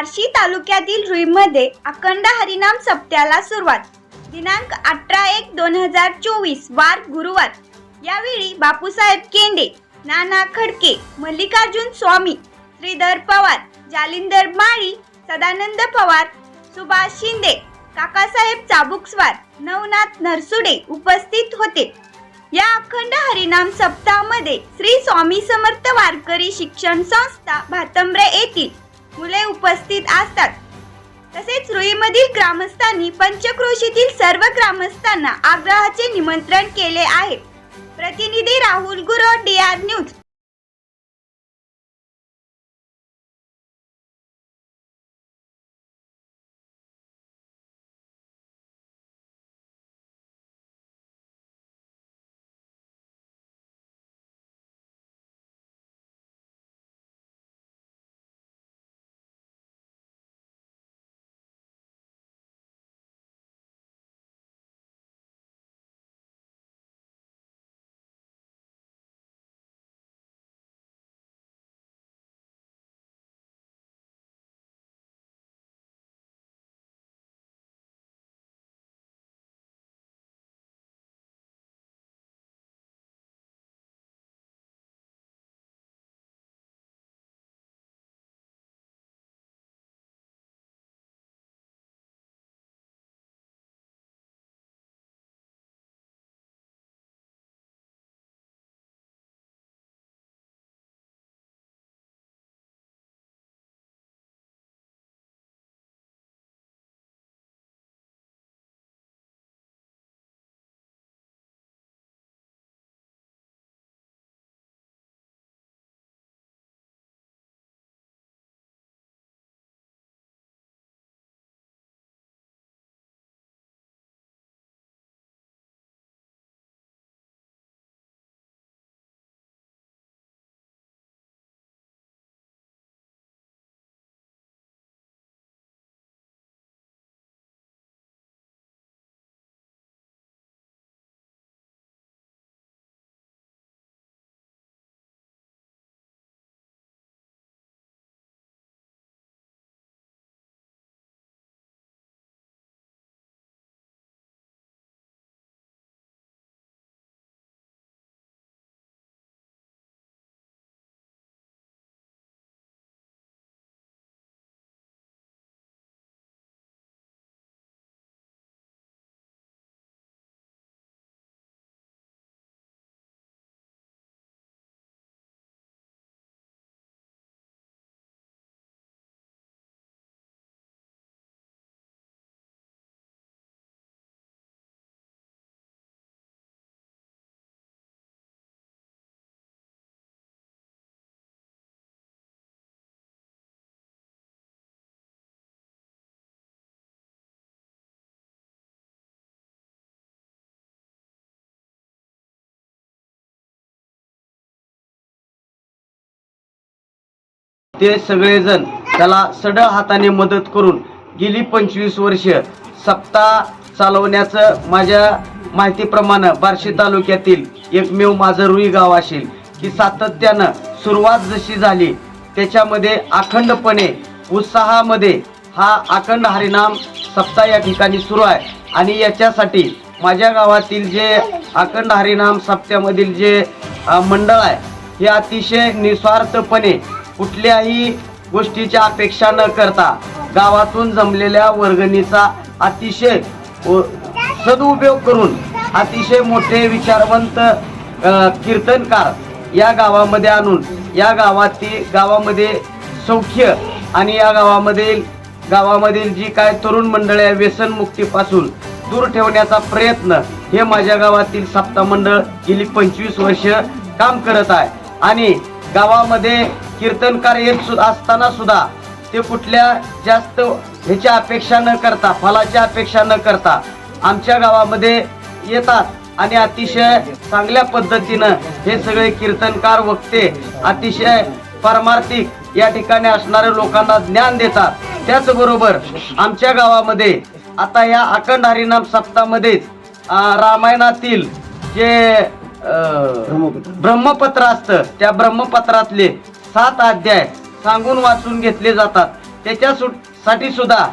बार्शी तालुक्यातील रुईमध्ये अखंड हरिनाम सप्त्याला सुरुवात. दिनांक 18/1/2024 वार गुरुवार. यावेळी बापूसाहेब केंडे, नाना खडके, मल्लिकार्जुन स्वामी, श्रीधर पवार, जालिंदर माळी, सदानंद पवार, सुभाष शिंदे, काकासाहेब चाबुकस्वार, नवनाथ नरसुडे उपस्थित होते. या अखंड हरिनाम सप्ताहामध्ये श्री स्वामी समर्थ वारकरी शिक्षण संस्था भातंब्रे येथील मुले उपस्थित असतात. तसेच रुईमधील ग्रामस्थांनी पंचक्रोशीतील सर्व ग्रामस्थांना आग्रहाचे निमंत्रण केले आहे. प्रतिनिधी राहुल गुरो, DR न्यूज. ते सगळेजण त्याला सढळ हाताने मदत करून गेली 25 वर्ष सप्ताह चालवण्याचं माझ्या माहितीप्रमाणे बार्शी तालुक्यातील एकमेव माझं रुई गाव असेल की सातत्यानं सुरुवात जशी झाली त्याच्यामध्ये अखंडपणे उत्साहामध्ये हा अखंड हरिनाम सप्ताह या ठिकाणी सुरू आहे. आणि याच्यासाठी माझ्या गावातील जे अखंड हरिनाम सप्त्यामधील जे मंडळ आहे हे अतिशय निस्वार्थपणे कुठल्याही गोष्टीची अपेक्षा न करता गावातून जमलेल्या वर्गणीचा अतिशय सदुपयोग करून अतिशय मोठे विचारवंत कीर्तनकार या गावामध्ये आणून या गावामध्ये सौख्य आणि या गावामधील जी काय तरुण मंडळी आहे व्यसनमुक्तीपासून दूर ठेवण्याचा प्रयत्न हे माझ्या गावातील सप्ताह मंडळ गेली 25 वर्ष काम करत आहे. आणि गावामध्ये कीर्तनकार येत असताना सुद्धा ते कुठल्या जास्त ह्याची अपेक्षा न करता फलाची अपेक्षा न करता आमच्या गावामध्ये येतात आणि अतिशय चांगल्या पद्धतीनं हे सगळे कीर्तनकार वक्ते अतिशय पारमार्थिक या ठिकाणी असणाऱ्या लोकांना ज्ञान देतात. त्याचबरोबर आमच्या गावामध्ये आता या अखंड हरिनाम सप्ताहामध्ये रामायणातील जे ब्रह्मपत्र असतं त्या ब्रह्मपत्रातले 7 अध्याय सांगून वाचून घेतले जातात. त्याच्यासाठी सुद्धा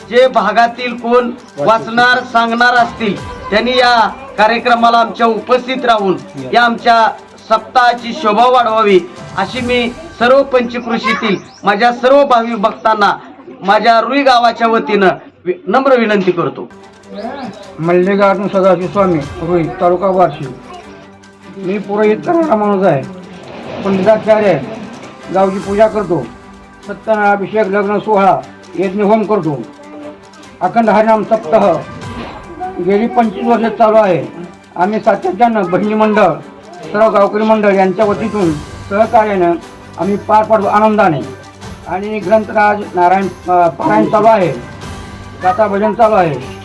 जे भागातील कोण वाचणार सांगणार असतील त्यांनी या कार्यक्रमाला आमच्या उपस्थित राहून या आमच्या सप्ताहाची शोभा वाढवावी अशी मी सर्व पंचकृषीतील माझ्या सर्व भावी भक्तांना माझ्या रुई गावाच्या वतीनं नम्र विनंती करतो. मल्लिकार्जुन सदाशिव स्वामी रुई तालुका बार्शी. मी पुरोहित करणारा माणूस आहे. पंडिताचार्य आहे. गावची पूजा करतो. सत्यनारायण अभिषेक लग्न सोहळा यज्ञ होम करतो. अखंड हरिनाम सप्ताह गेली 25 वर्ष चालू आहे. आम्ही सातत्यानं भजनी मंडळ सर्व गावकरी मंडळ यांच्या वतीतून सहकार्यानं आम्ही पार पाडतो आनंदाने. आणि ग्रंथराज नारायण पारायण चालू आहे. गाथा भजन चालू आहे.